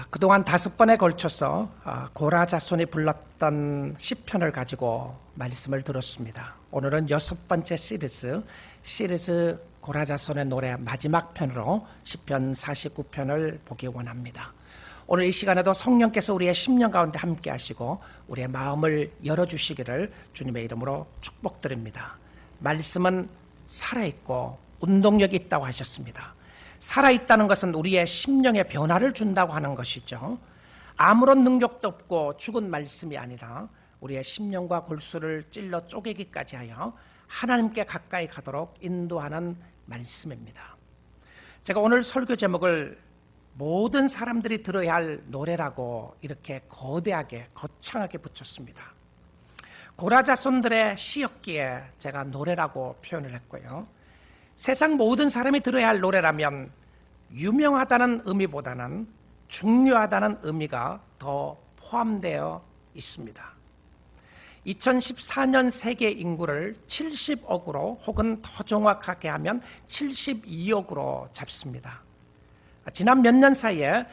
그동안 5번에 걸쳐서 고라 자손이 불렀던 시편을 가지고 말씀을 들었습니다. 오늘은 6번째 시리즈 고라 자손의 노래 마지막 편으로 시편 49편을 보기 원합니다. 오늘 이 시간에도 성령께서 우리의 심령 가운데 함께 하시고 우리의 마음을 열어주시기를 주님의 이름으로 축복드립니다. 말씀은 살아있고 운동력이 있다고 하셨습니다. 살아있다는 것은 우리의 심령에 변화를 준다고 하는 것이죠. 아무런 능력도 없고 죽은 말씀이 아니라 우리의 심령과 골수를 찔러 쪼개기까지 하여 하나님께 가까이 가도록 인도하는 말씀입니다. 제가 오늘 설교 제목을 모든 사람들이 들어야 할 노래라고 이렇게 거대하게 거창하게 붙였습니다. 고라 자손들의 시였기에 제가 노래라고 표현을 했고요. 세상 모든 사람이 들어야 할 노래라면 유명하다는 의미보다는 중요하다는 의미가 더 포함되어 있습니다. 2014년 세계 인구를 70억으로 혹은 더 정확하게 하면 72억으로 잡습니다. 지난 몇 년 사이에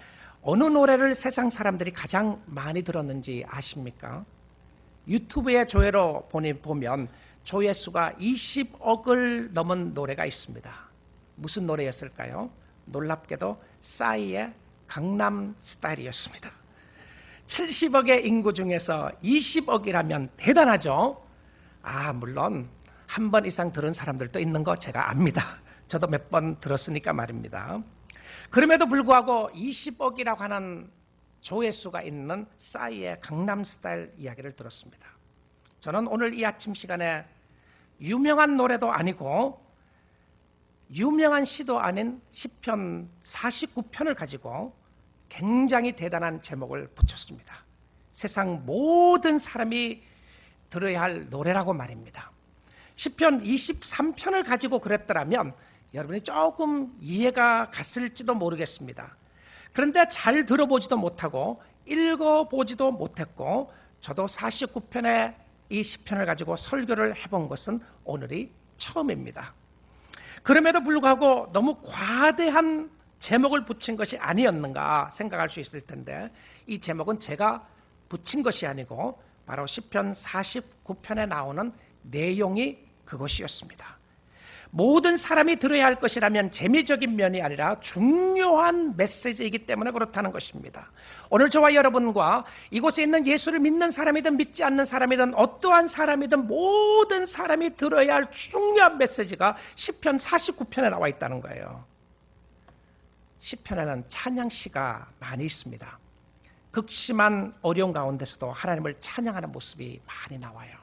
어느 노래를 세상 사람들이 가장 많이 들었는지 아십니까? 유튜브의 조회로 보면 조회수가 20억을 넘은 노래가 있습니다. 무슨 노래였을까요? 놀랍게도 싸이의 강남 스타일이었습니다. 70억의 인구 중에서 20억이라면 대단하죠? 물론 한 번 이상 들은 사람들도 있는 거 제가 압니다. 저도 몇 번 들었으니까 말입니다. 그럼에도 불구하고 20억이라고 하는 조회수가 있는 싸이의 강남 스타일 이야기를 들었습니다. 저는 오늘 이 아침 시간에 유명한 노래도 아니고 유명한 시도 아닌 시편 49편을 가지고 굉장히 대단한 제목을 붙였습니다. 세상 모든 사람이 들어야 할 노래라고 말입니다. 시편 23편을 가지고 그랬더라면 여러분이 조금 이해가 갔을지도 모르겠습니다. 그런데 잘 들어보지도 못하고 읽어보지도 못했고 저도 49편의 이 시편을 가지고 설교를 해본 것은 오늘이 처음입니다. 그럼에도 불구하고 너무 과대한 제목을 붙인 것이 아니었는가 생각할 수 있을 텐데 이 제목은 제가 붙인 것이 아니고 바로 시편 49편에 나오는 내용이 그것이었습니다. 모든 사람이 들어야 할 것이라면 재미적인 면이 아니라 중요한 메시지이기 때문에 그렇다는 것입니다. 오늘 저와 여러분과 이곳에 있는 예수를 믿는 사람이든 믿지 않는 사람이든 어떠한 사람이든 모든 사람이 들어야 할 중요한 메시지가 시편 49편에 나와 있다는 거예요. 시편에는 찬양시가 많이 있습니다. 극심한 어려움 가운데서도 하나님을 찬양하는 모습이 많이 나와요.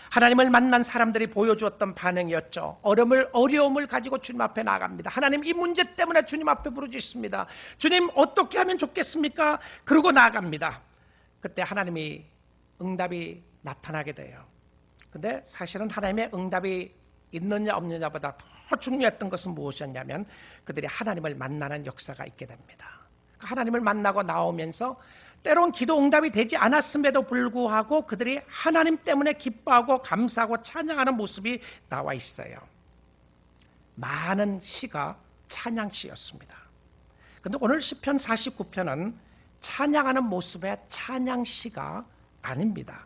하나님을 만난 사람들이 보여주었던 반응이었죠. 어려움을 가지고 주님 앞에 나아갑니다. 하나님, 이 문제 때문에 주님 앞에 부르짖습니다. 주님, 어떻게 하면 좋겠습니까? 그러고 나아갑니다. 그때 하나님이 응답이 나타나게 돼요. 근데 사실은 하나님의 응답이 있느냐 없느냐보다 더 중요했던 것은 무엇이었냐면 그들이 하나님을 만나는 역사가 있게 됩니다. 하나님을 만나고 나오면서 때론 기도 응답이 되지 않았음에도 불구하고 그들이 하나님 때문에 기뻐하고 감사하고 찬양하는 모습이 나와 있어요. 많은 시가 찬양시였습니다. 그런데 오늘 시편 49편은 찬양하는 모습의 찬양시가 아닙니다.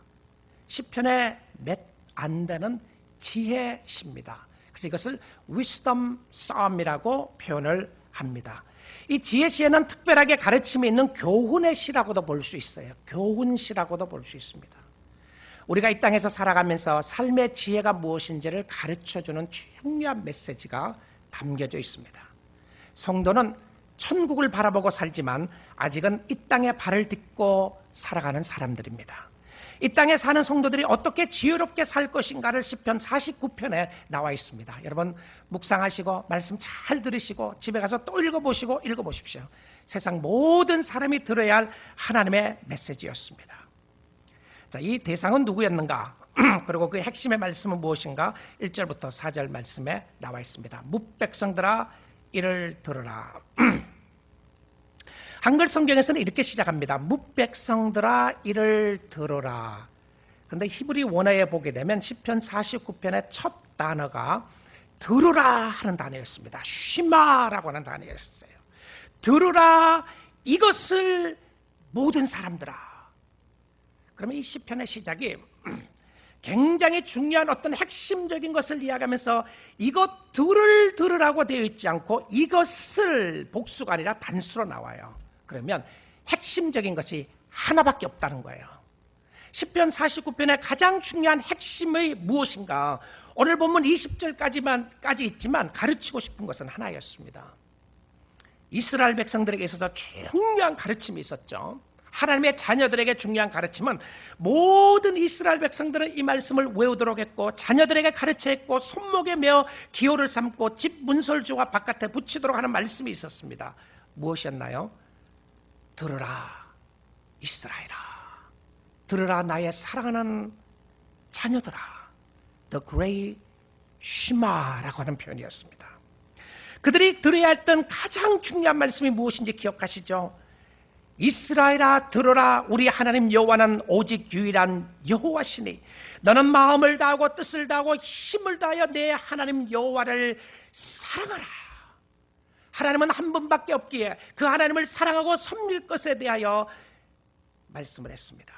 시편의 몇 안 되는 지혜시입니다. 그래서 이것을 wisdom psalm이라고 표현을 합니다. 이 지혜시에는 특별하게 가르침이 있는 교훈의 시라고도 볼 수 있어요. 교훈시라고도 볼 수 있습니다. 우리가 이 땅에서 살아가면서 삶의 지혜가 무엇인지를 가르쳐주는 중요한 메시지가 담겨져 있습니다. 성도는 천국을 바라보고 살지만 아직은 이 땅에 발을 딛고 살아가는 사람들입니다. 이 땅에 사는 성도들이 어떻게 지혜롭게 살 것인가를 시편 49편에 나와 있습니다. 여러분 묵상하시고 말씀 잘 들으시고 집에 가서 또 읽어보십시오. 세상 모든 사람이 들어야 할 하나님의 메시지였습니다. 자, 이 대상은 누구였는가? 그리고 그 핵심의 말씀은 무엇인가? 1절부터 4절 말씀에 나와 있습니다. 뭇백성들아 이를 들으라. 한글 성경에서는 이렇게 시작합니다. 뭇백성들아 이를 들으라. 그런데 히브리 원어에 보게 되면 시편 49편의 첫 단어가 들으라 하는 단어였습니다. 쉬마라고 하는 단어였어요. 들으라 이것을 모든 사람들아. 그러면 이 시편의 시작이 굉장히 중요한 어떤 핵심적인 것을 이야기하면서 이것들을 들으라고 되어 있지 않고 이것을 복수가 아니라 단수로 나와요. 그러면 핵심적인 것이 하나밖에 없다는 거예요. 시편 49편의 가장 중요한 핵심이 무엇인가? 오늘 본문 20절까지 있지만 가르치고 싶은 것은 하나였습니다. 이스라엘 백성들에게 있어서 중요한 가르침이 있었죠. 하나님의 자녀들에게 중요한 가르침은 모든 이스라엘 백성들은 이 말씀을 외우도록 했고 자녀들에게 가르쳐 했고 손목에 메어 기호를 삼고 집 문설주와 바깥에 붙이도록 하는 말씀이 있었습니다. 무엇이었나요? 들으라 이스라엘아, 들으라 나의 사랑하는 자녀들아, The Great Shema라고 하는 표현이었습니다. 그들이 들어야 했던 가장 중요한 말씀이 무엇인지 기억하시죠? 이스라엘아 들으라, 우리 하나님 여호와는 오직 유일한 여호와시니 너는 마음을 다하고 뜻을 다하고 힘을 다하여 내 하나님 여호와를 사랑하라. 하나님은 한 분밖에 없기에 그 하나님을 사랑하고 섬길 것에 대하여 말씀을 했습니다.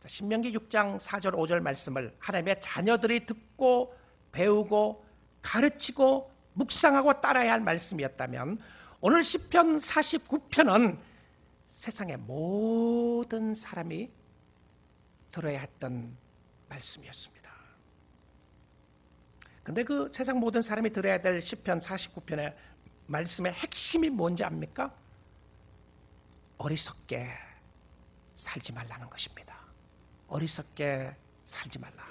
신명기 6장 4절 5절 말씀을 하나님의 자녀들이 듣고 배우고 가르치고 묵상하고 따라야 할 말씀이었다면 오늘 시편 49편은 세상의 모든 사람이 들어야 했던 말씀이었습니다. 그런데 그 세상 모든 사람이 들어야 될 시편 49편의 말씀의 핵심이 뭔지 압니까? 어리석게 살지 말라는 것입니다. 어리석게 살지 말라.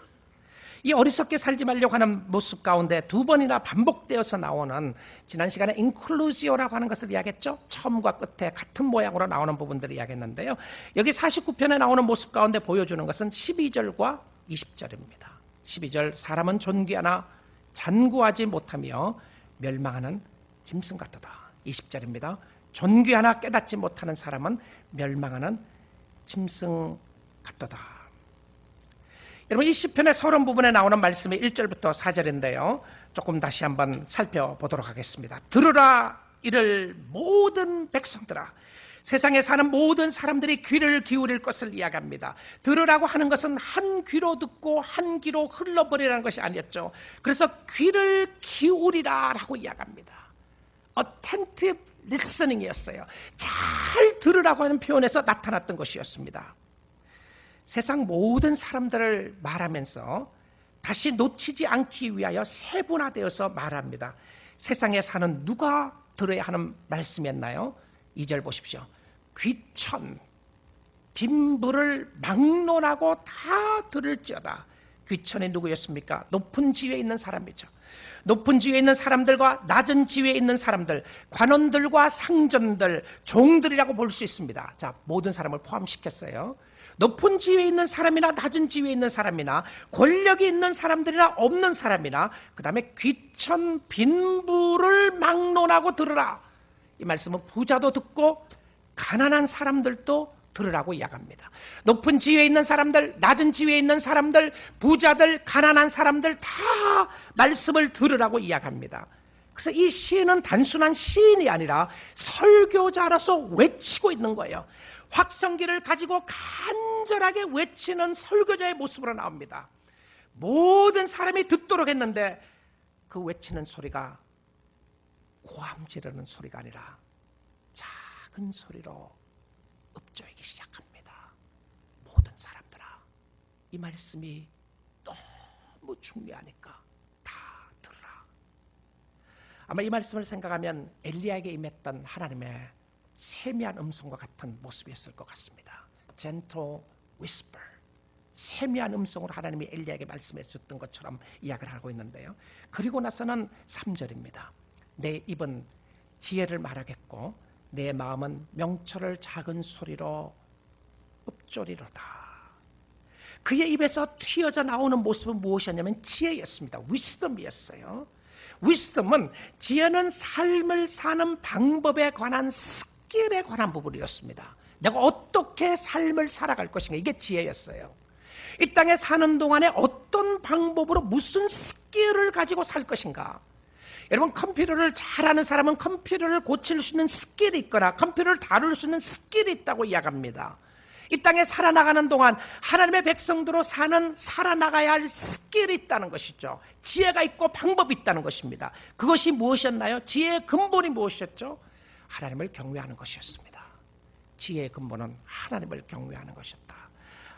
이 어리석게 살지 말려고 하는 모습 가운데 두 번이나 반복되어서 나오는, 지난 시간에 인클루지오라고 하는 것을 이야기했죠. 처음과 끝에 같은 모양으로 나오는 부분들을 이야기했는데요. 여기 49편에 나오는 모습 가운데 보여주는 것은 12절과 20절입니다. 12절, 사람은 존귀하나 잔구하지 못하며 멸망하는 짐승 같도다. 20절입니다. 존귀하나 깨닫지 못하는 사람은 멸망하는 짐승 같도다. 여러분, 이 시편의 서론 부분에 나오는 말씀이 1절부터 4절인데요. 조금 다시 한번 살펴보도록 하겠습니다. 들으라 이를 모든 백성들아. 세상에 사는 모든 사람들이 귀를 기울일 것을 이야기합니다. 들으라고 하는 것은 한 귀로 듣고 한 귀로 흘러버리라는 것이 아니었죠. 그래서 귀를 기울이라라고 이야기합니다. Attentive listening이었어요. 잘 들으라고 하는 표현에서 나타났던 것이었습니다. 세상 모든 사람들을 말하면서 다시 놓치지 않기 위하여 세분화되어서 말합니다. 세상에 사는 누가 들어야 하는 말씀이었나요? 2절 보십시오. 귀천, 빈부를 막론하고 다 들을지어다. 귀천이 누구였습니까? 높은 지위에 있는 사람이죠. 높은 지위에 있는 사람들과 낮은 지위에 있는 사람들, 관원들과 상전들, 종들이라고 볼 수 있습니다. 자, 모든 사람을 포함시켰어요. 높은 지위에 있는 사람이나 낮은 지위에 있는 사람이나 권력이 있는 사람들이나 없는 사람이나 그 다음에 귀천 빈부를 막론하고 들으라. 이 말씀은 부자도 듣고 가난한 사람들도 들으라고 이야기합니다. 높은 지위에 있는 사람들, 낮은 지위에 있는 사람들, 부자들, 가난한 사람들 다 말씀을 들으라고 이야기합니다. 그래서 이 시인은 단순한 시인이 아니라 설교자로서 외치고 있는 거예요. 확성기를 가지고 간절하게 외치는 설교자의 모습으로 나옵니다. 모든 사람이 듣도록 했는데 그 외치는 소리가 고함 지르는 소리가 아니라 작은 소리로 읊조이기 시작합니다. 모든 사람들아, 이 말씀이 너무 중요하니까 다 들으라. 아마 이 말씀을 생각하면 엘리야에게 임했던 하나님의 세미한 음성과 같은 모습이었을 것 같습니다. Gentle whisper, 세미한 음성으로 하나님이 엘리야에게 말씀해 줬던 것처럼 이야기를 하고 있는데요. 그리고 나서는 3절입니다. 내 입은 지혜를 말하겠고 내 마음은 명철을 작은 소리로 읊조리로다. 그의 입에서 튀어져 나오는 모습은 무엇이었냐면 지혜였습니다. wisdom이었어요. wisdom은, 지혜는 삶을 사는 방법에 관한 스킬에 관한 부분이었습니다. 내가 어떻게 삶을 살아갈 것인가, 이게 지혜였어요. 이 땅에 사는 동안에 어떤 방법으로 무슨 스킬을 가지고 살 것인가. 여러분, 컴퓨터를 잘하는 사람은 컴퓨터를 고칠 수 있는 스킬이 있거나 컴퓨터를 다룰 수 있는 스킬이 있다고 이야기합니다. 이 땅에 살아나가는 동안 하나님의 백성들로 살아나가야 할 스킬이 있다는 것이죠. 지혜가 있고 방법이 있다는 것입니다. 그것이 무엇이었나요? 지혜의 근본이 무엇이었죠? 하나님을 경외하는 것이었습니다. 지혜의 근본은 하나님을 경외하는 것이었다.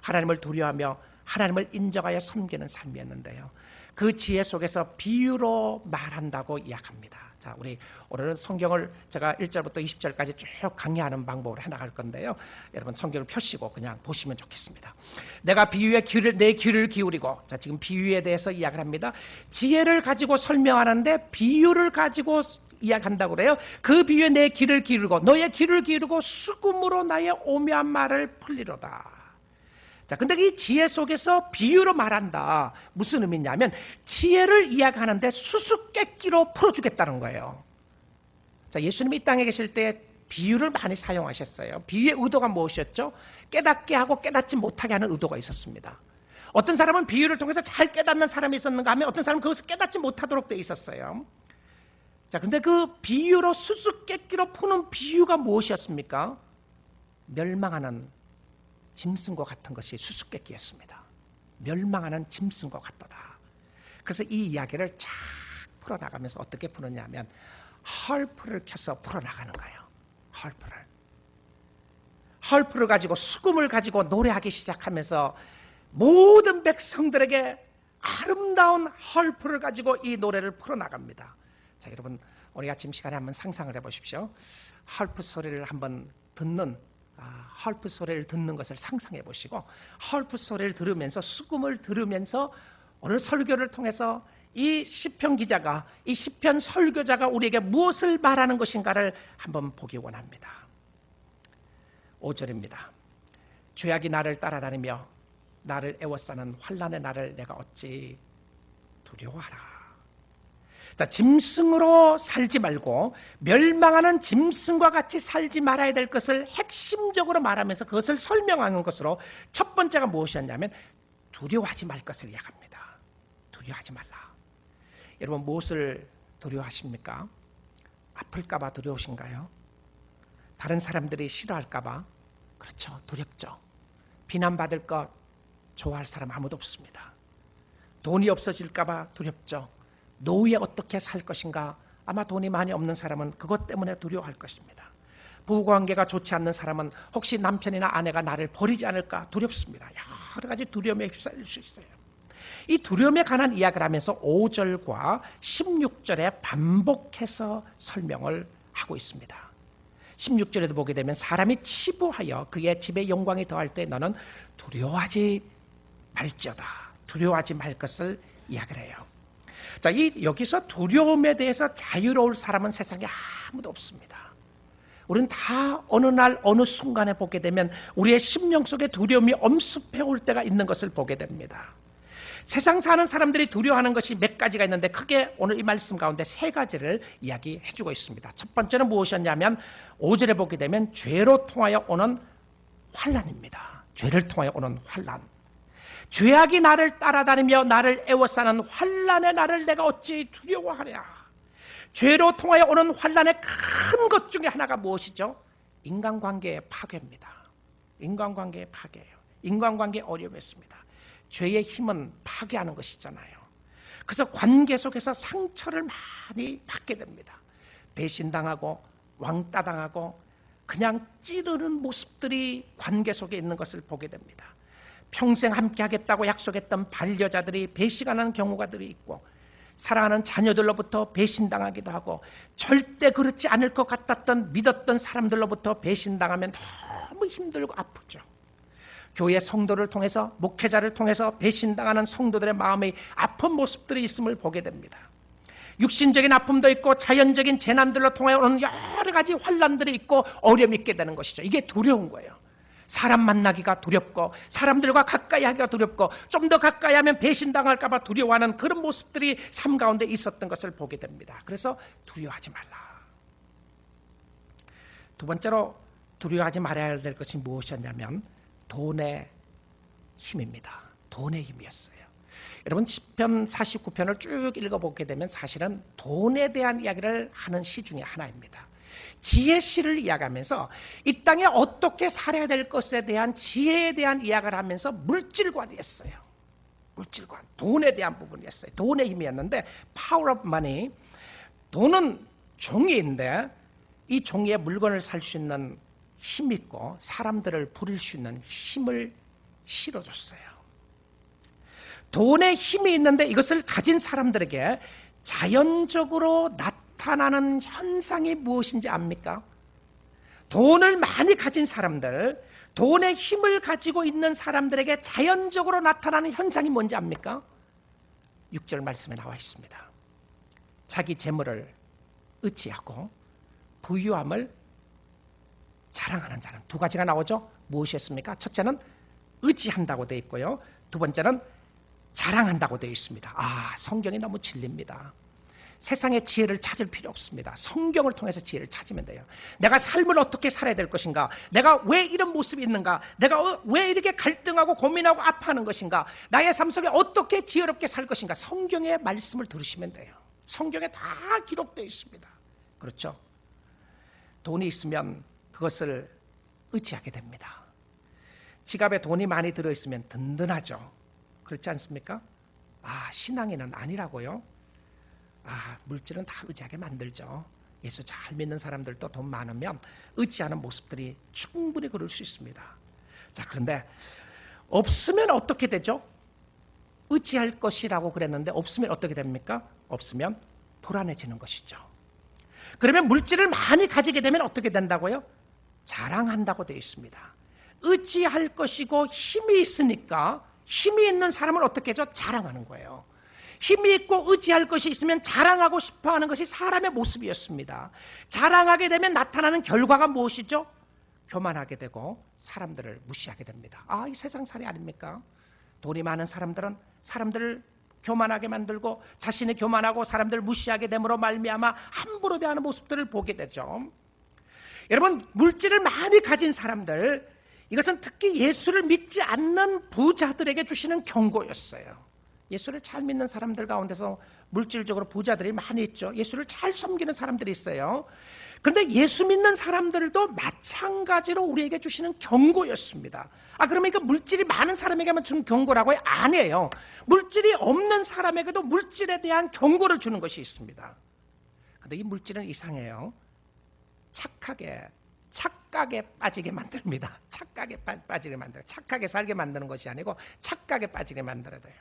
하나님을 두려워하며 하나님을 인정하여 섬기는 삶이었는데요. 그 지혜 속에서 비유로 말한다고 이야기합니다. 자, 우리 오늘은 성경을 제가 1절부터 20절까지 쭉 강의하는 방법으로 해나갈 건데요. 여러분 성경을 펴시고 그냥 보시면 좋겠습니다. 내가 비유에 내 귀를 기울이고, 자, 지금 비유에 대해서 이야기를 합니다. 지혜를 가지고 설명하는데 비유를 가지고 이야기한다고 그래요. 그 비유에 내 귀를 기울이고 너의 귀를 기울이고 수금으로 나의 오묘한 말을 풀리로다. 자, 근데 이 지혜 속에서 비유로 말한다. 무슨 의미냐면 지혜를 이야기하는데 수수께끼로 풀어주겠다는 거예요. 자, 예수님이 이 땅에 계실 때 비유를 많이 사용하셨어요. 비유의 의도가 무엇이었죠? 깨닫게 하고 깨닫지 못하게 하는 의도가 있었습니다. 어떤 사람은 비유를 통해서 잘 깨닫는 사람이 있었는가 하면 어떤 사람은 그것을 깨닫지 못하도록 돼 있었어요. 자, 근데 그 비유로 수수께끼로 푸는 비유가 무엇이었습니까? 멸망하는 짐승과 같은 것이 수수께끼였습니다. 멸망하는 짐승과 같도다. 그래서 이 이야기를 쫙 풀어나가면서 어떻게 푸느냐면 헐프를 켜서 풀어나가는 거예요. 헐프를 가지고 수금을 가지고 노래하기 시작하면서 모든 백성들에게 아름다운 헐프를 가지고 이 노래를 풀어나갑니다. 자, 여러분 오늘 아침 시간에 한번 상상을 해보십시오. 헐프 소리를 한번 듣는 헐프 소리를 듣는 것을 상상해 보시고 헐프 소리를 들으면서 수금을 들으면서 오늘 설교를 통해서 이 시편 기자가 이 시편 설교자가 우리에게 무엇을 말하는 것인가를 한번 보기 원합니다. 5절입니다. 죄악이 나를 따라다니며 나를 애워싸는 환난의 날을 내가 어찌 두려워하라. 자, 짐승으로 살지 말고 멸망하는 짐승과 같이 살지 말아야 될 것을 핵심적으로 말하면서 그것을 설명하는 것으로 첫 번째가 무엇이었냐면 두려워하지 말 것을 이야기합니다. 두려워하지 말라. 여러분 무엇을 두려워하십니까? 아플까 봐 두려우신가요? 다른 사람들이 싫어할까 봐? 그렇죠. 두렵죠. 비난받을 것 좋아할 사람 아무도 없습니다. 돈이 없어질까 봐 두렵죠. 노후에 어떻게 살 것인가? 아마 돈이 많이 없는 사람은 그것 때문에 두려워할 것입니다. 부부관계가 좋지 않는 사람은 혹시 남편이나 아내가 나를 버리지 않을까 두렵습니다. 여러 가지 두려움에 휩싸일 수 있어요. 이 두려움에 관한 이야기를 하면서 5절과 16절에 반복해서 설명을 하고 있습니다. 16절에도 보게 되면 사람이 치부하여 그의 집에 영광이 더할 때 너는 두려워하지 말지어다. 두려워하지 말 것을 이야기를 해요. 자, 여기서 두려움에 대해서 자유로울 사람은 세상에 아무도 없습니다. 우리는 다 어느 날 어느 순간에 보게 되면 우리의 심령 속에 두려움이 엄습해 올 때가 있는 것을 보게 됩니다. 세상 사는 사람들이 두려워하는 것이 몇 가지가 있는데 크게 오늘 이 말씀 가운데 세 가지를 이야기해 주고 있습니다. 첫 번째는 무엇이었냐면 5절에 보게 되면 죄로 통하여 오는 환난입니다. 죄를 통하여 오는 환난. 죄악이 나를 따라다니며 나를 애워싸는 환난의 날을 내가 어찌 두려워하랴. 죄로 통하여 오는 환난의 큰 것 중에 하나가 무엇이죠? 인간관계의 파괴입니다. 인간관계의 파괴예요. 인간관계의 어려움이었습니다. 죄의 힘은 파괴하는 것이잖아요. 그래서 관계 속에서 상처를 많이 받게 됩니다. 배신당하고 왕따당하고 그냥 찌르는 모습들이 관계 속에 있는 것을 보게 됩니다. 평생 함께 하겠다고 약속했던 반려자들이 배신하는 경우가들이 있고 사랑하는 자녀들로부터 배신당하기도 하고 절대 그렇지 않을 것 같았던 믿었던 사람들로부터 배신당하면 너무 힘들고 아프죠. 교회 성도를 통해서 목회자를 통해서 배신당하는 성도들의 마음의 아픈 모습들이 있음을 보게 됩니다. 육신적인 아픔도 있고 자연적인 재난들로 통해 오는 여러 가지 환난들이 있고 어려움이 있게 되는 것이죠. 이게 두려운 거예요. 사람 만나기가 두렵고 사람들과 가까이 하기가 두렵고 좀 더 가까이 하면 배신당할까 봐 두려워하는 그런 모습들이 삶 가운데 있었던 것을 보게 됩니다. 그래서 두려워하지 말라. 두 번째로 두려워하지 말아야 될 것이 무엇이었냐면 돈의 힘입니다. 돈의 힘이었어요. 여러분 시편 49편을 쭉 읽어보게 되면 사실은 돈에 대한 이야기를 하는 시 중에 하나입니다. 지혜시를 이야기하면서 이 땅에 어떻게 살아야 될 것에 대한 지혜에 대한 이야기를 하면서 물질관이었어요. 물질관, 돈에 대한 부분이었어요. 돈의 힘이었는데 power of money, 돈은 종이인데 이 종이에 물건을 살 수 있는 힘이 있고 사람들을 부릴 수 있는 힘을 실어줬어요. 돈에 힘이 있는데 이것을 가진 사람들에게 자연적으로 나타나는 현상이 무엇인지 압니까? 돈을 많이 가진 사람들, 돈의 힘을 가지고 있는 사람들에게 자연적으로 나타나는 현상이 뭔지 압니까? 6절 말씀에 나와 있습니다. 자기 재물을 의지하고 부유함을 자랑하는 자는 두 가지가 나오죠. 무엇이었습니까? 첫째는 의지한다고 되어 있고요. 두 번째는 자랑한다고 되어 있습니다. 성경이 너무 진리입니다. 세상의 지혜를 찾을 필요 없습니다. 성경을 통해서 지혜를 찾으면 돼요. 내가 삶을 어떻게 살아야 될 것인가? 내가 왜 이런 모습이 있는가? 내가 왜 이렇게 갈등하고 고민하고 아파하는 것인가? 나의 삶 속에 어떻게 지혜롭게 살 것인가? 성경의 말씀을 들으시면 돼요. 성경에 다 기록되어 있습니다. 그렇죠? 돈이 있으면 그것을 의지하게 됩니다. 지갑에 돈이 많이 들어있으면 든든하죠. 그렇지 않습니까? 신앙인은 아니라고요? 물질은 다 의지하게 만들죠. 예수 잘 믿는 사람들도 돈 많으면 의지하는 모습들이 충분히 그럴 수 있습니다. 자, 그런데 없으면 어떻게 되죠? 의지할 것이라고 그랬는데 없으면 어떻게 됩니까? 없으면 불안해지는 것이죠. 그러면 물질을 많이 가지게 되면 어떻게 된다고요? 자랑한다고 되어 있습니다. 의지할 것이고 힘이 있으니까 힘이 있는 사람은 어떻게 하죠? 자랑하는 거예요. 힘이 있고 의지할 것이 있으면 자랑하고 싶어하는 것이 사람의 모습이었습니다. 자랑하게 되면 나타나는 결과가 무엇이죠? 교만하게 되고 사람들을 무시하게 됩니다. 이 세상살이 아닙니까? 돈이 많은 사람들은 사람들을 교만하게 만들고 자신이 교만하고 사람들을 무시하게 됨으로 말미암아 함부로 대하는 모습들을 보게 되죠. 여러분, 물질을 많이 가진 사람들, 이것은 특히 예수를 믿지 않는 부자들에게 주시는 경고였어요. 예수를 잘 믿는 사람들 가운데서 물질적으로 부자들이 많이 있죠. 예수를 잘 섬기는 사람들이 있어요. 그런데 예수 믿는 사람들도 마찬가지로 우리에게 주시는 경고였습니다. 그러면 이거 물질이 많은 사람에게만 주는 경고라고요? 아니에요. 물질이 없는 사람에게도 물질에 대한 경고를 주는 것이 있습니다. 그런데 이 물질은 이상해요. 착각에 빠지게 만듭니다. 착각에 빠지게 만들어요. 착하게 살게 만드는 것이 아니고 착각에 빠지게 만들어야 돼요.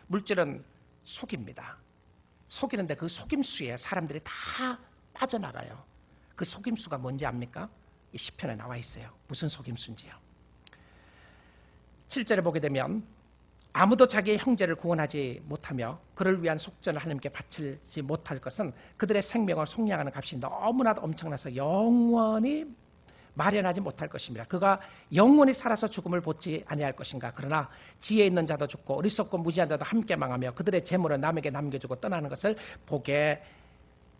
물질은 속입니다. 속이는데 그 속임수에 사람들이 다 빠져나가요. 그 속임수가 뭔지 압니까? 이 시편에 나와 있어요. 무슨 속임수인지요. 7절에 보게 되면 아무도 자기의 형제를 구원하지 못하며 그를 위한 속전을 하나님께 바치지 못할 것은 그들의 생명을 속량하는 값이 너무나도 엄청나서 영원히 마련하지 못할 것입니다. 그가 영원히 살아서 죽음을 보지 아니할 것인가. 그러나 지혜 있는 자도 죽고 어리석고 무지한 자도 함께 망하며 그들의 재물을 남에게 남겨주고 떠나는 것을 보게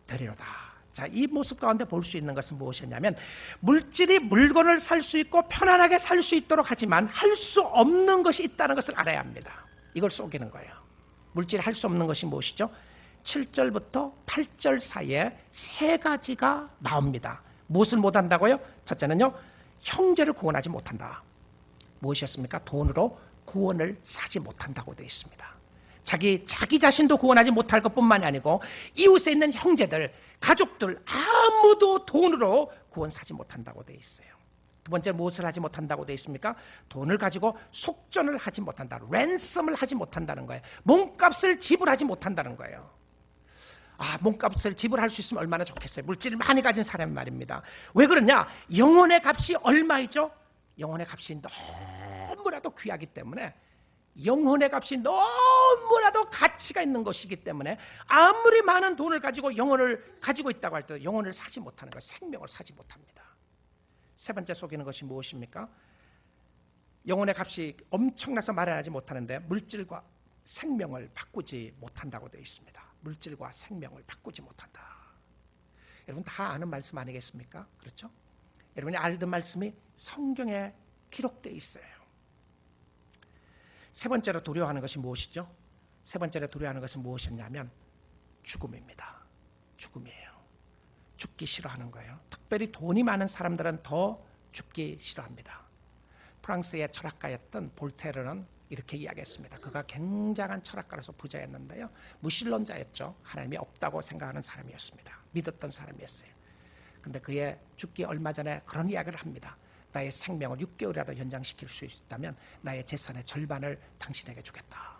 되리로다. 자, 이 모습 가운데 볼 수 있는 것은 무엇이냐면 물질이 물건을 살 수 있고 편안하게 살 수 있도록 하지만 할 수 없는 것이 있다는 것을 알아야 합니다. 이걸 속이는 거예요. 물질이 할 수 없는 것이 무엇이죠? 7절부터 8절 사이에 세 가지가 나옵니다. 무엇을 못한다고요? 첫째는요, 형제를 구원하지 못한다. 무엇이었습니까? 돈으로 구원을 사지 못한다고 되어 있습니다. 자기 자신도 구원하지 못할 것뿐만이 아니고 이웃에 있는 형제들, 가족들 아무도 돈으로 구원 사지 못한다고 되어 있어요. 두 번째, 무엇을 하지 못한다고 되어 있습니까? 돈을 가지고 속전을 하지 못한다. 랜섬을 하지 못한다는 거예요. 몸값을 지불하지 못한다는 거예요. 몸값을 지불할 수 있으면 얼마나 좋겠어요. 물질을 많이 가진 사람이 말입니다. 왜 그러냐? 영혼의 값이 얼마이죠? 영혼의 값이 너무나도 귀하기 때문에, 영혼의 값이 너무나도 가치가 있는 것이기 때문에 아무리 많은 돈을 가지고 영혼을 가지고 있다고 할 때 영혼을 사지 못하는 거예요. 생명을 사지 못합니다. 세 번째 속이는 것이 무엇입니까? 영혼의 값이 엄청나서 마련하지 못하는데 물질과 생명을 바꾸지 못한다고 되어 있습니다. 물질과 생명을 바꾸지 못한다. 여러분 다 아는 말씀 아니겠습니까? 그렇죠? 여러분이 알던 말씀이 성경에 기록되어 있어요. 세 번째로 두려워하는 것이 무엇이죠? 세 번째로 두려워하는 것은 무엇이냐면 죽음입니다. 죽음이에요. 죽기 싫어하는 거예요. 특별히 돈이 많은 사람들은 더 죽기 싫어합니다. 프랑스의 철학가였던 볼테르는 이렇게 이야기했습니다. 그가 굉장한 철학가로서 부자였는데요. 무신론자였죠. 하나님이 없다고 생각하는 사람이었습니다. 믿었던 사람이었어요. 근데 그의 죽기 얼마 전에 그런 이야기를 합니다. 나의 생명을 6개월이라도 연장시킬 수 있다면 나의 재산의 절반을 당신에게 주겠다.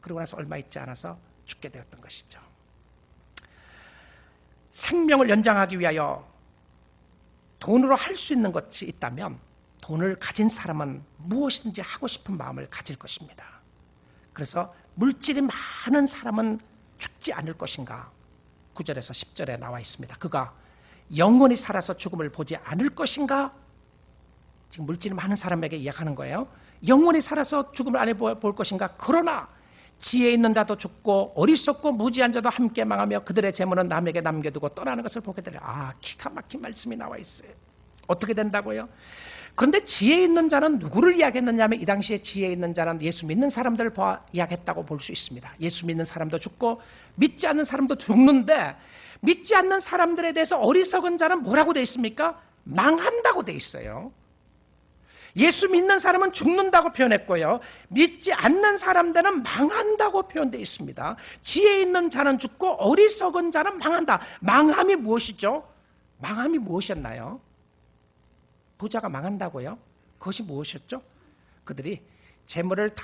그러고 나서 얼마 있지 않아서 죽게 되었던 것이죠. 생명을 연장하기 위하여 돈으로 할 수 있는 것이 있다면 돈을 가진 사람은 무엇이든지 하고 싶은 마음을 가질 것입니다. 그래서 물질이 많은 사람은 죽지 않을 것인가? 9절에서 10절에 나와 있습니다. 그가 영원히 살아서 죽음을 보지 않을 것인가? 지금 물질이 많은 사람에게 이야기하는 거예요. 영원히 살아서 죽음을 안 볼 것인가? 그러나 지혜 있는 자도 죽고 어리석고 무지한 자도 함께 망하며 그들의 재물은 남에게 남겨두고 떠나는 것을 보게 되리라. 기가 막힌 말씀이 나와 있어요. 어떻게 된다고요? 그런데 지혜 있는 자는 누구를 이야기했느냐 하면 이 당시에 지혜 있는 자는 예수 믿는 사람들을 이야기했다고 볼 수 있습니다. 예수 믿는 사람도 죽고 믿지 않는 사람도 죽는데 믿지 않는 사람들에 대해서 어리석은 자는 뭐라고 되어 있습니까? 망한다고 되어 있어요. 예수 믿는 사람은 죽는다고 표현했고요. 믿지 않는 사람들은 망한다고 표현되어 있습니다. 지혜 있는 자는 죽고 어리석은 자는 망한다. 망함이 무엇이죠? 망함이 무엇이었나요? 부자가 망한다고요? 그것이 무엇이었죠? 그들이 재물을 다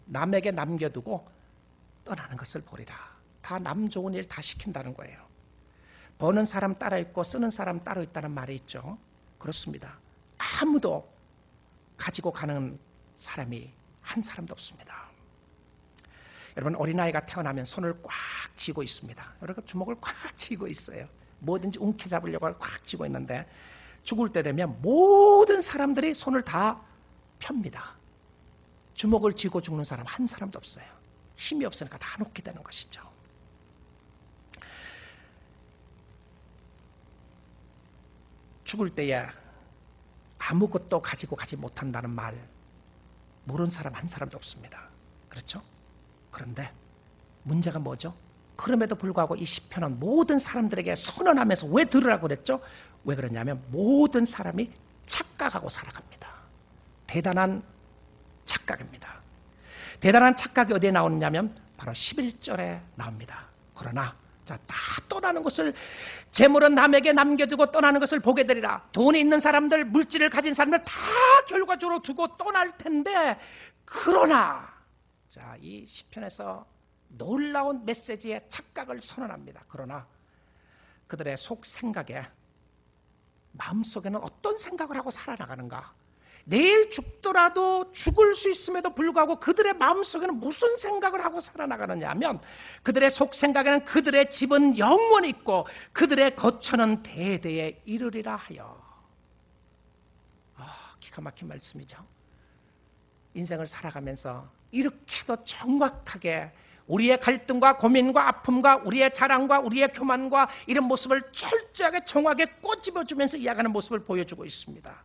남에게 남겨두고 떠나는 것을 보리라. 다 남 좋은 일 다 시킨다는 거예요. 버는 사람 따로 있고 쓰는 사람 따로 있다는 말이 있죠. 그렇습니다. 아무도 가지고 가는 사람이 한 사람도 없습니다. 여러분, 어린아이가 태어나면 손을 꽉 쥐고 있습니다. 여러분, 주먹을 꽉 쥐고 있어요. 뭐든지 움켜잡으려고 꽉 쥐고 있는데 죽을 때 되면 모든 사람들이 손을 다 펴니다. 주먹을 쥐고 죽는 사람 한 사람도 없어요. 힘이 없으니까 다 놓게 되는 것이죠. 죽을 때에 아무것도 가지고 가지 못한다는 말 모르는 사람 한 사람도 없습니다. 그렇죠? 그런데 문제가 뭐죠? 그럼에도 불구하고 이 시편은 모든 사람들에게 선언하면서 왜 들으라고 그랬죠? 왜 그러냐면 모든 사람이 착각하고 살아갑니다. 대단한 착각입니다. 대단한 착각이 어디에 나오느냐면 바로 11절에 나옵니다. 그러나 다 떠나는 것을, 재물은 남에게 남겨두고 떠나는 것을 보게 되리라. 돈이 있는 사람들, 물질을 가진 사람들 다 결과적으로 두고 떠날 텐데, 그러나 이 시편에서 놀라운 메시지의 착각을 선언합니다. 그러나 그들의 속 생각에, 마음속에는 어떤 생각을 하고 살아나가는가? 내일 죽더라도 죽을 수 있음에도 불구하고 그들의 마음속에는 무슨 생각을 하고 살아나가느냐 하면 그들의 속 생각에는 그들의 집은 영원히 있고 그들의 거처는 대대에 이르리라 하여. 기가 막힌 말씀이죠. 인생을 살아가면서 이렇게도 정확하게 우리의 갈등과 고민과 아픔과 우리의 자랑과 우리의 교만과 이런 모습을 철저하게 정확하게 꼬집어주면서 이야기하는 모습을 보여주고 있습니다.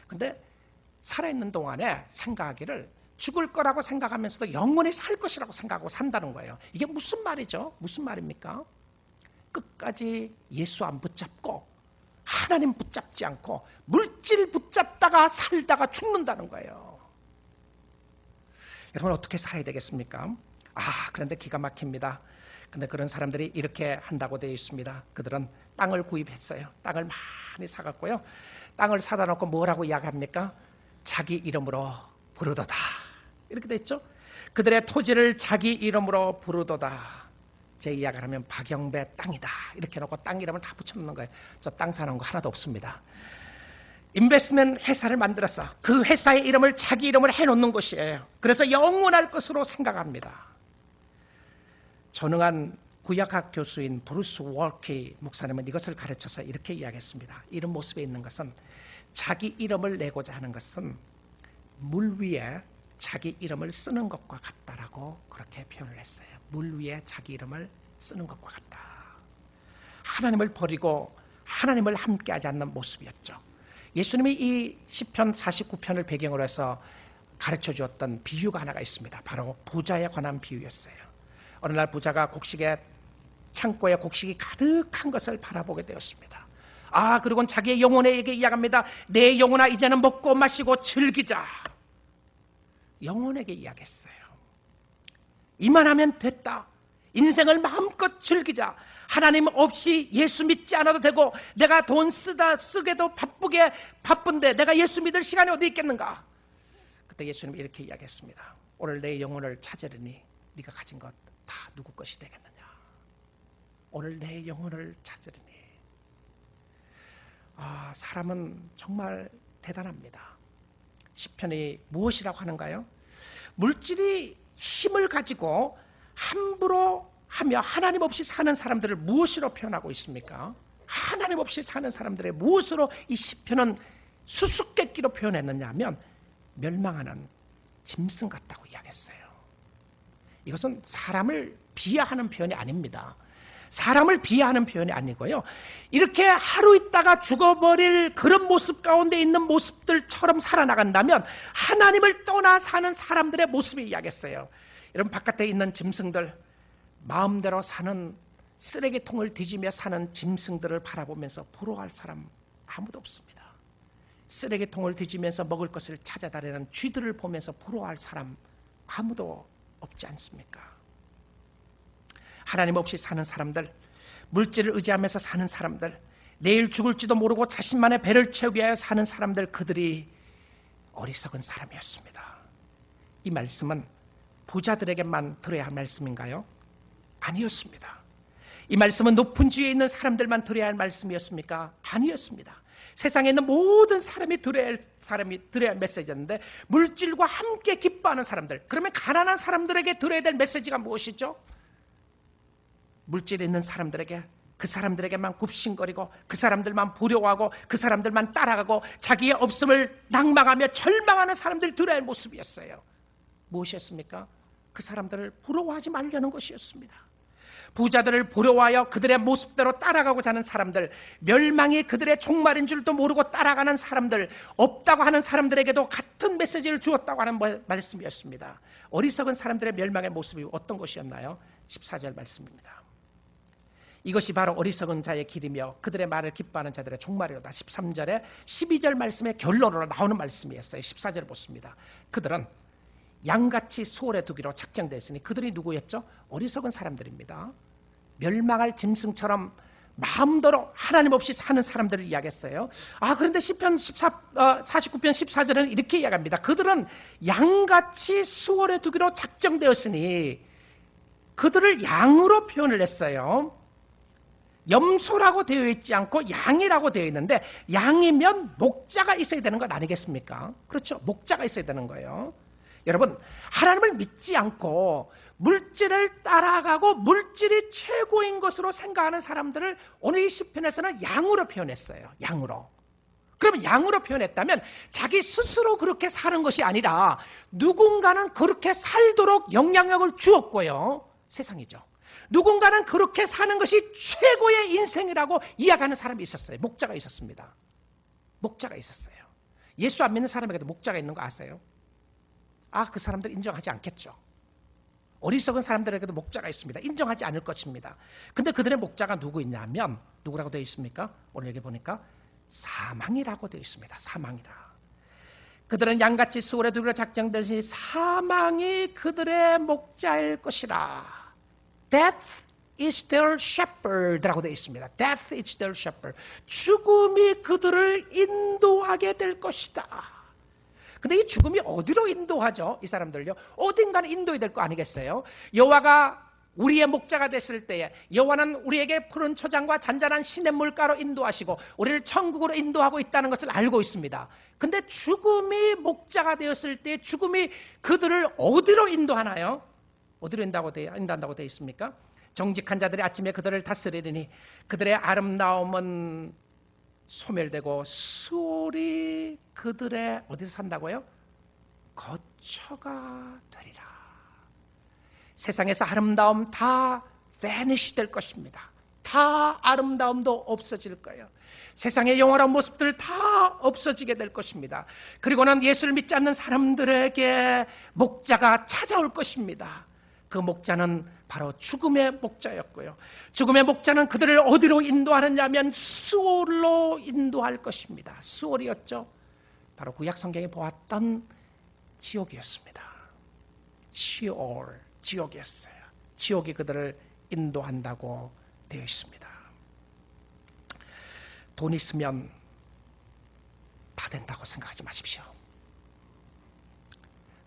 그런데 살아있는 동안에 생각하기를 죽을 거라고 생각하면서도 영원히 살 것이라고 생각하고 산다는 거예요. 이게 무슨 말이죠? 무슨 말입니까? 끝까지 예수 안 붙잡고 하나님 붙잡지 않고 물질 붙잡다가 살다가 죽는다는 거예요. 여러분, 어떻게 살아야 되겠습니까? 그런데 기가 막힙니다. 근데 그런 사람들이 이렇게 한다고 되어 있습니다. 그들은 땅을 구입했어요. 땅을 많이 사갔고요. 땅을 사다 놓고 뭐라고 이야기합니까? 자기 이름으로 부르도다. 이렇게 돼 있죠. 그들의 토지를 자기 이름으로 부르도다. 제 이야기를 하면 박영배 땅이다. 이렇게 해놓고 땅 이름을 다 붙여놓는 거예요. 저 땅 사는 거 하나도 없습니다. 인베스트먼트 회사를 만들어서 그 회사의 이름을 자기 이름으로 해놓는 것이에요. 그래서 영원할 것으로 생각합니다. 전능한 구약학 교수인 브루스 월키 목사님은 이것을 가르쳐서 이렇게 이야기했습니다. 이런 모습에 있는 것은, 자기 이름을 내고자 하는 것은 물 위에 자기 이름을 쓰는 것과 같다라고 그렇게 표현을 했어요. 물 위에 자기 이름을 쓰는 것과 같다. 하나님을 버리고 하나님을 함께하지 않는 모습이었죠. 예수님이 이 시편 49편을 배경으로 해서 가르쳐 주었던 비유가 하나가 있습니다. 바로 부자에 관한 비유였어요. 어느 날 부자가 창고에 곡식이 가득한 것을 바라보게 되었습니다. 그리고는 자기의 영혼에게 이야기합니다. 내 영혼아, 이제는 먹고 마시고 즐기자. 영혼에게 이야기했어요. 이만하면 됐다. 인생을 마음껏 즐기자. 하나님 없이 예수 믿지 않아도 되고, 내가 돈 쓰게도 바쁜데 내가 예수 믿을 시간이 어디 있겠는가. 그때 예수님이 이렇게 이야기했습니다. 오늘 내 영혼을 찾으려니 네가 가진 것 다 누구 것이 되겠느냐. 오늘 내 영혼을 찾으려니. 사람은 정말 대단합니다. 시편이 무엇이라고 하는가요? 물질이 힘을 가지고 함부로 하며 하나님 없이 사는 사람들을 무엇으로 표현하고 있습니까? 하나님 없이 사는 사람들의 무엇으로 이 시편은 수수께끼로 표현했느냐 하면 멸망하는 짐승 같다고 이야기했어요. 이것은 사람을 비하하는 표현이 아닙니다. 사람을 비하하는 표현이 아니고요. 이렇게 하루 있다가 죽어버릴 그런 모습 가운데 있는 모습들처럼 살아나간다면 하나님을 떠나 사는 사람들의 모습을 이야기했어요. 여러분, 바깥에 있는 짐승들, 마음대로 사는, 쓰레기통을 뒤지며 사는 짐승들을 바라보면서 부러워할 사람 아무도 없습니다. 쓰레기통을 뒤지면서 먹을 것을 찾아다니는 쥐들을 보면서 부러워할 사람 아무도 없지 않습니까? 하나님 없이 사는 사람들, 물질을 의지하면서 사는 사람들, 내일 죽을지도 모르고 자신만의 배를 채우기 위하여 사는 사람들, 그들이 어리석은 사람이었습니다. 이 말씀은 부자들에게만 들어야 할 말씀인가요? 아니었습니다. 이 말씀은 높은 지위에 있는 사람들만 들어야 할 말씀이었습니까? 아니었습니다. 세상에 있는 모든 사람이 들어야 할 메시지였는데, 물질과 함께 기뻐하는 사람들, 그러면 가난한 사람들에게 들어야 될 메시지가 무엇이죠? 물질이 있는 사람들에게, 그 사람들에게만 굽신거리고 그 사람들만 부러워하고 그 사람들만 따라가고 자기의 없음을 낙망하며 절망하는 사람들 들어야 할 모습이었어요. 무엇이었습니까? 그 사람들을 부러워하지 말려는 것이었습니다. 부자들을 부러워하여 그들의 모습대로 따라가고자 하는 사람들, 멸망이 그들의 종말인 줄도 모르고 따라가는 사람들, 없다고 하는 사람들에게도 같은 메시지를 주었다고 하는 말씀이었습니다. 어리석은 사람들의 멸망의 모습이 어떤 것이었나요? 14절 말씀입니다. 이것이 바로 어리석은 자의 길이며 그들의 말을 기뻐하는 자들의 종말이로다. 13절에 12절 말씀의 결론으로 나오는 말씀이었어요. 14절 보십니다. 그들은 양같이 수월에 두기로 작정되었으니, 그들이 누구였죠? 어리석은 사람들입니다. 멸망할 짐승처럼 마음대로 하나님 없이 사는 사람들을 이야기했어요. 그런데 시편 49편 14절은 이렇게 이야기합니다. 그들은 양같이 수월에 두기로 작정되었으니, 그들을 양으로 표현을 했어요. 염소라고 되어 있지 않고 양이라고 되어 있는데, 양이면 목자가 있어야 되는 것 아니겠습니까? 그렇죠. 목자가 있어야 되는 거예요. 여러분, 하나님을 믿지 않고 물질을 따라가고 물질이 최고인 것으로 생각하는 사람들을 오늘 이 시편에서는 양으로 표현했어요. 양으로. 그러면 양으로 표현했다면 자기 스스로 그렇게 사는 것이 아니라 누군가는 그렇게 살도록 영향력을 주었고요. 세상이죠. 누군가는 그렇게 사는 것이 최고의 인생이라고 이야기하는 사람이 있었어요. 목자가 있었습니다. 목자가 있었어요. 예수 안 믿는 사람에게도 목자가 있는 거 아세요? 그 사람들 인정하지 않겠죠. 어리석은 사람들에게도 목자가 있습니다. 인정하지 않을 것입니다. 근데 그들의 목자가 누구있냐면, 누구라고 되어 있습니까? 오늘 여기 보니까 사망이라고 되어 있습니다. 사망이라. 그들은 양같이 수월에 두기로 작정되시 사망이 그들의 목자일 것이라. Death is their shepherd라고 되어 있습니다. Death is their shepherd. 죽음이 그들을 인도하게 될 것이다. 근데 이 죽음이 어디로 인도하죠? 이 사람들요. 어딘가는 인도해야 될 거 아니겠어요? 여호와가 우리의 목자가 됐을 때에 여호와는 우리에게 푸른 초장과 잔잔한 시냇물가로 인도하시고 우리를 천국으로 인도하고 있다는 것을 알고 있습니다. 근데 죽음이 목자가 되었을 때 죽음이 그들을 어디로 인도하나요? 어디로 인도한다고 되어 있습니까? 정직한 자들이 아침에 그들을 다스리리니 그들의 아름다움은 소멸되고 수월이 그들의 어디서 산다고요? 거처가 되리라. 세상에서 아름다움 다 vanish 될 것입니다. 다 아름다움도 없어질 거예요. 세상의 영원한 모습들 다 없어지게 될 것입니다. 그리고는 예수를 믿지 않는 사람들에게 목자가 찾아올 것입니다. 그 목자는 바로 죽음의 목자였고요. 죽음의 목자는 그들을 어디로 인도하느냐 하면 수올로 인도할 것입니다. 수올이었죠. 바로 구약 성경에 보았던 지옥이었습니다. 시올, 지옥이었어요. 지옥이 그들을 인도한다고 되어 있습니다. 돈 있으면 다 된다고 생각하지 마십시오.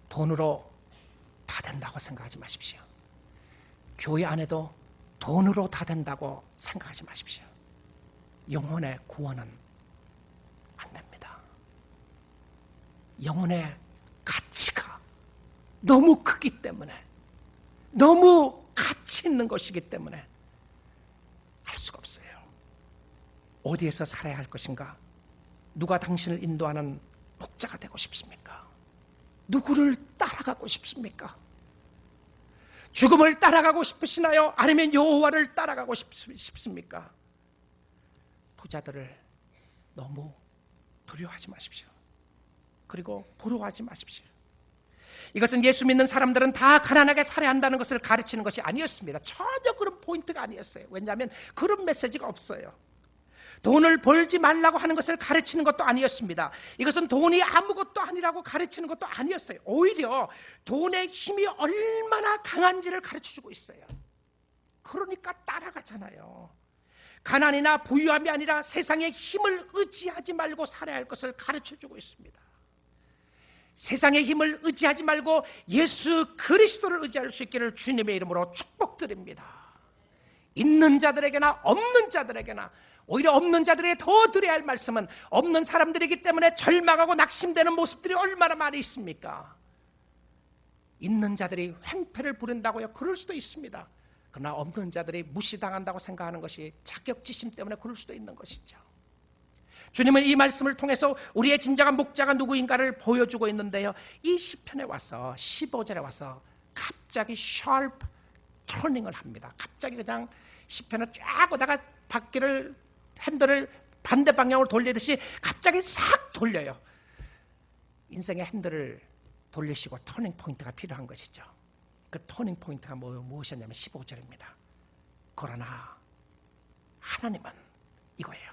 돈으로 다 된다고 생각하지 마십시오. 교회 안에도 돈으로 다 된다고 생각하지 마십시오. 영혼의 구원은 안 됩니다. 영혼의 가치가 너무 크기 때문에, 너무 가치 있는 것이기 때문에 할 수가 없어요. 어디에서 살아야 할 것인가? 누가 당신을 인도하는 목자가 되고 싶습니까? 누구를 따라가고 싶습니까? 죽음을 따라가고 싶으시나요? 아니면 여호와를 따라가고 싶습니까? 부자들을 너무 두려워하지 마십시오. 그리고 부러워하지 마십시오. 이것은 예수 믿는 사람들은 다 가난하게 살아야 한다는 것을 가르치는 것이 아니었습니다. 전혀 그런 포인트가 아니었어요. 왜냐하면 그런 메시지가 없어요. 돈을 벌지 말라고 하는 것을 가르치는 것도 아니었습니다. 이것은 돈이 아무것도 아니라고 가르치는 것도 아니었어요. 오히려 돈의 힘이 얼마나 강한지를 가르쳐주고 있어요. 그러니까 따라가잖아요. 가난이나 부유함이 아니라 세상의 힘을 의지하지 말고 살아야 할 것을 가르쳐주고 있습니다. 세상의 힘을 의지하지 말고 예수 그리스도를 의지할 수 있기를 주님의 이름으로 축복드립니다. 있는 자들에게나 없는 자들에게나, 오히려 없는 자들에게 더 드려야 할 말씀은, 없는 사람들이기 때문에 절망하고 낙심되는 모습들이 얼마나 많이 있습니까? 있는 자들이 횡패를 부린다고요? 그럴 수도 있습니다. 그러나 없는 자들이 무시당한다고 생각하는 것이 자격지심 때문에 그럴 수도 있는 것이죠. 주님은 이 말씀을 통해서 우리의 진정한 목자가 누구인가를 보여주고 있는데요, 이 시편에 와서 15절에 와서 갑자기 샬프 터닝을 합니다. 갑자기 그냥 시편을 쫙 오다가 바퀴를, 핸들을 반대 방향으로 돌리듯이 갑자기 싹 돌려요. 인생의 핸들을 돌리시고 터닝 포인트가 필요한 것이죠. 그 터닝 포인트가 무엇이었냐면 15절입니다. 그러나 하나님은 이거예요.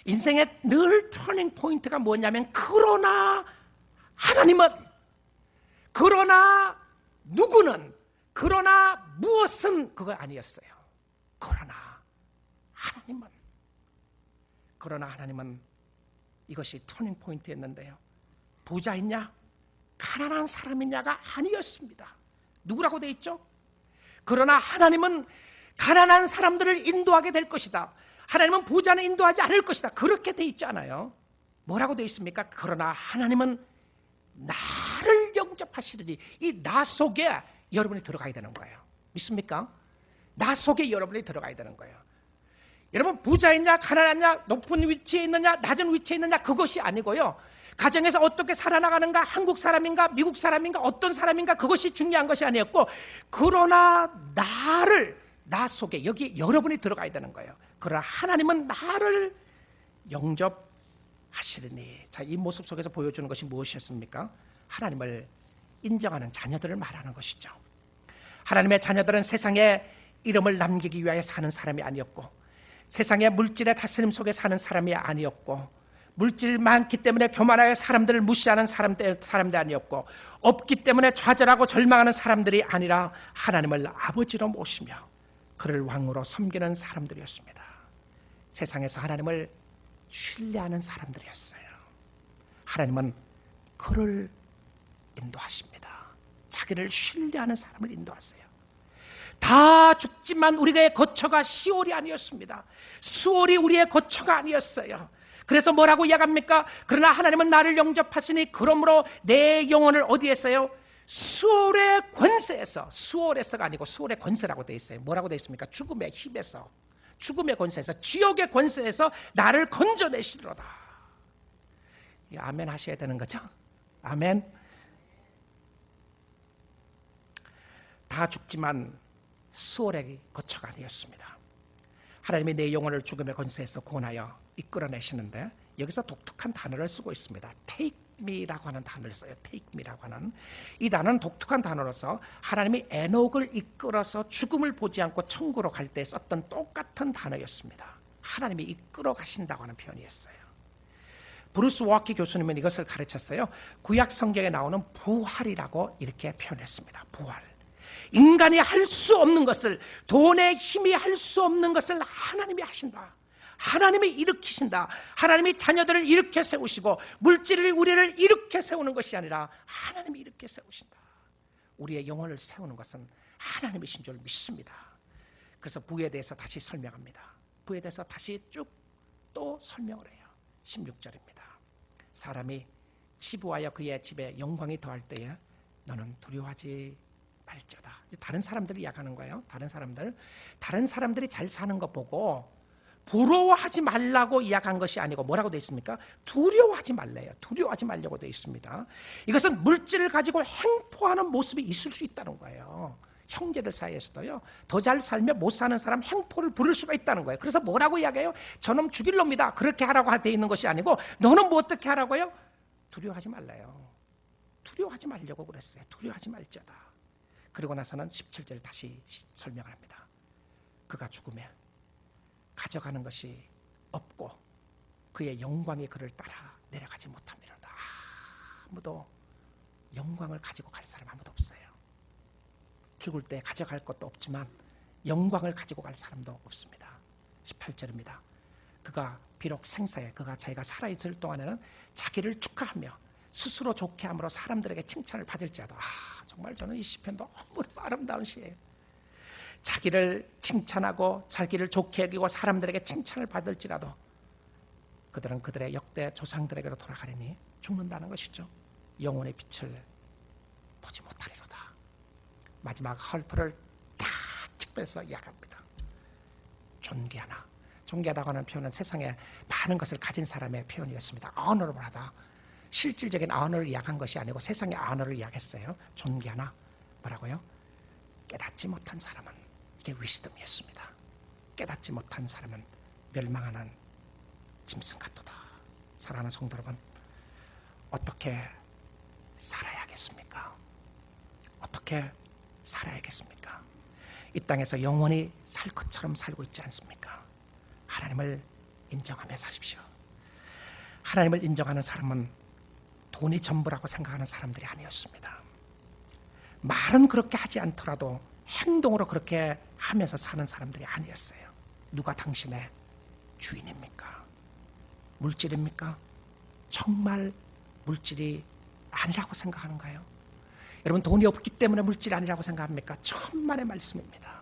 인생의 늘 터닝 포인트가 뭐냐면, 그러나 하나님은, 그러나 누구는, 그러나 무엇은 그거 아니었어요. 그러나 하나님은 이것이 터닝 포인트였는데요, 부자있냐 가난한 사람이냐가 아니었습니다. 누구라고 돼 있죠? 그러나 하나님은 가난한 사람들을 인도하게 될 것이다. 하나님은 부자는 인도하지 않을 것이다. 그렇게 돼 있잖아요. 뭐라고 돼 있습니까? 그러나 하나님은 나를 영접하시리니, 이 나 속에 여러분이 들어가야 되는 거예요. 믿습니까? 나 속에 여러분이 들어가야 되는 거예요. 여러분, 부자이냐 가난하냐, 높은 위치에 있느냐 낮은 위치에 있느냐, 그것이 아니고요, 가정에서 어떻게 살아나가는가, 한국 사람인가 미국 사람인가 어떤 사람인가, 그것이 중요한 것이 아니었고, 그러나 나 속에, 여기 여러분이 들어가야 되는 거예요. 그러나 하나님은 나를 영접하시리니. 자, 이 모습 속에서 보여주는 것이 무엇이었습니까? 하나님을 인정하는 자녀들을 말하는 것이죠. 하나님의 자녀들은 세상에 이름을 남기기 위하여 사는 사람이 아니었고, 세상의 물질의 다스림 속에 사는 사람이 아니었고, 물질 많기 때문에 교만하여 사람들을 무시하는 사람들 아니었고, 없기 때문에 좌절하고 절망하는 사람들이 아니라 하나님을 아버지로 모시며 그를 왕으로 섬기는 사람들이었습니다. 세상에서 하나님을 신뢰하는 사람들이었어요. 하나님은 그를 인도하십니다. 자기를 신뢰하는 사람을 인도하세요. 다 죽지만 우리의 거처가 시올이 아니었습니다. 수올이 우리의 거처가 아니었어요. 그래서 뭐라고 이야기합니까? 그러나 하나님은 나를 영접하시니, 그러므로 내 영혼을 어디에서요? 수올의 권세에서, 수올에서가 아니고 수올의 권세라고 되어 있어요. 뭐라고 되어 있습니까? 죽음의 힘에서, 죽음의 권세에서, 지옥의 권세에서 나를 건져내시리로다. 아멘 하셔야 되는 거죠? 아멘. 다 죽지만 수올의 거처가 아니었습니다. 하나님이 내 영혼을 죽음의 권세에서 구원하여 이끌어내시는데 여기서 독특한 단어를 쓰고 있습니다. take me라고 하는 단어를 써요. take me라고 하는 이 단어는 독특한 단어로서 하나님이 에녹을 이끌어서 죽음을 보지 않고 천국으로 갈 때 썼던 똑같은 단어였습니다. 하나님이 이끌어 가신다고 하는 표현이었어요. 브루스 워키 교수님은 이것을 가르쳤어요. 구약 성경에 나오는 부활이라고 이렇게 표현했습니다. 부활. 인간이 할 수 없는 것을, 돈의 힘이 할 수 없는 것을 하나님이 하신다. 하나님이 일으키신다. 하나님이 자녀들을 일으켜 세우시고 물질이 우리를 일으켜 세우는 것이 아니라 하나님이 일으켜 세우신다. 우리의 영혼을 세우는 것은 하나님이신 줄 믿습니다. 그래서 부에 대해서 다시 설명합니다. 부에 대해서 다시 쭉 또 설명을 해요. 16절입니다. 사람이 치부하여 그의 집에 영광이 더할 때에 너는 두려워하지 말지어다. 다른 사람들이 이야기하는 거예요. 다른 사람들이 잘 사는 거 보고 부러워하지 말라고 이야기한 것이 아니고 뭐라고 되어 있습니까? 두려워하지 말래요. 두려워하지 말려고 되어 있습니다. 이것은 물질을 가지고 행포하는 모습이 있을 수 있다는 거예요. 형제들 사이에서도요. 더 잘 살면 못 사는 사람 행포를 부를 수가 있다는 거예요. 그래서 뭐라고 이야기해요? 저놈 죽일 놈이다. 그렇게 하라고 되어 있는 것이 아니고 너는 뭐 어떻게 하라고요? 두려워하지 말래요. 두려워하지 말려고 그랬어요. 두려워하지 말자다. 그리고 나서는 17절 다시 설명을 합니다. 그가 죽으면 가져가는 것이 없고 그의 영광이 그를 따라 내려가지 못합니다. 아무도 영광을 가지고 갈 사람 아무도 없어요. 죽을 때 가져갈 것도 없지만 영광을 가지고 갈 사람도 없습니다. 18절입니다. 그가 비록 생사에 그가 자기가 살아있을 동안에는 자기를 축하하며 스스로 좋게 함으로 사람들에게 칭찬을 받을지라도 정말 저는 이 시편도 너무 아름다운 시예요. 자기를 칭찬하고 자기를 좋게 여기고 사람들에게 칭찬을 받을지라도 그들은 그들의 역대 조상들에게로 돌아가려니 죽는다는 것이죠. 영혼의 빛을 보지 못하리로다. 마지막 헐프를 탁 빼서 이야기합니다. 존귀하다고 하는 표현은 세상에 많은 것을 가진 사람의 표현이었습니다. honorable하다. 실질적인 언어를 이야기한 것이 아니고 세상의 언어를 이야기했어요. 존귀하나 뭐라고요? 깨닫지 못한 사람은 이게 위스덤이었습니다. 깨닫지 못한 사람은 멸망하는 짐승 같도다. 사랑하는 성도 여러분, 어떻게 살아야겠습니까? 어떻게 살아야겠습니까? 이 땅에서 영원히 살 것처럼 살고 있지 않습니까? 하나님을 인정하며 사십시오. 하나님을 인정하는 사람은 돈이 전부라고 생각하는 사람들이 아니었습니다. 말은 그렇게 하지 않더라도 행동으로 그렇게 하면서 사는 사람들이 아니었어요. 누가 당신의 주인입니까? 물질입니까? 정말 물질이 아니라고 생각하는가요? 여러분, 돈이 없기 때문에 물질이 아니라고 생각합니까? 천만의 말씀입니다.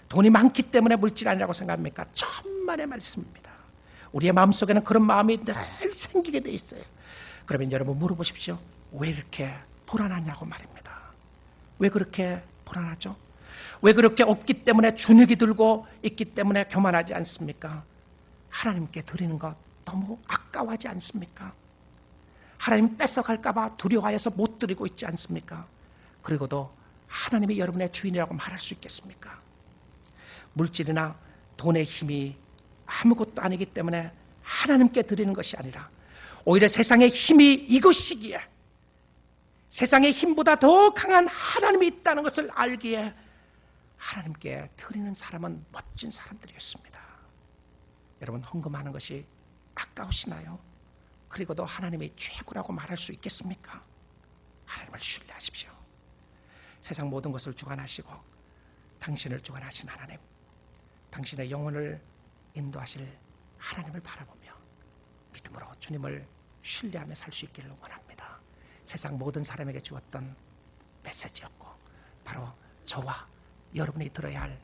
돈이 많기 때문에 물질이 아니라고 생각합니까? 천만의 말씀입니다. 우리의 마음속에는 그런 마음이 늘 생기게 돼 있어요. 그러면 여러분 물어보십시오. 왜 이렇게 불안하냐고 말입니다. 왜 그렇게 불안하죠? 왜 그렇게 없기 때문에 주눅이 들고 있기 때문에 교만하지 않습니까? 하나님께 드리는 것 너무 아까워하지 않습니까? 하나님 뺏어갈까 봐 두려워해서 못 드리고 있지 않습니까? 그리고도 하나님이 여러분의 주인이라고 말할 수 있겠습니까? 물질이나 돈의 힘이 아무것도 아니기 때문에 하나님께 드리는 것이 아니라 오히려 세상의 힘이 이것이기에, 세상의 힘보다 더 강한 하나님이 있다는 것을 알기에 하나님께 드리는 사람은 멋진 사람들이었습니다. 여러분, 헌금하는 것이 아까우시나요? 그리고도 하나님이 최고라고 말할 수 있겠습니까? 하나님을 신뢰하십시오. 세상 모든 것을 주관하시고 당신을 주관하신 하나님, 당신의 영혼을 인도하실 하나님을 바라보며 믿음으로 주님을 신뢰하며 살 수 있기를 원합니다. 세상 모든 사람에게 주었던 메시지였고 바로 저와 여러분이 들어야 할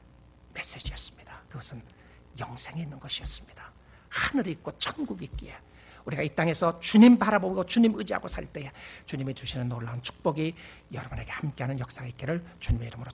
메시지였습니다. 그것은 영생에 있는 것이었습니다. 하늘이 있고 천국이 있기에 우리가 이 땅에서 주님 바라보고 주님 의지하고 살 때에 주님이 주시는 놀라운 축복이 여러분에게 함께하는 역사가 있기를 주님의 이름으로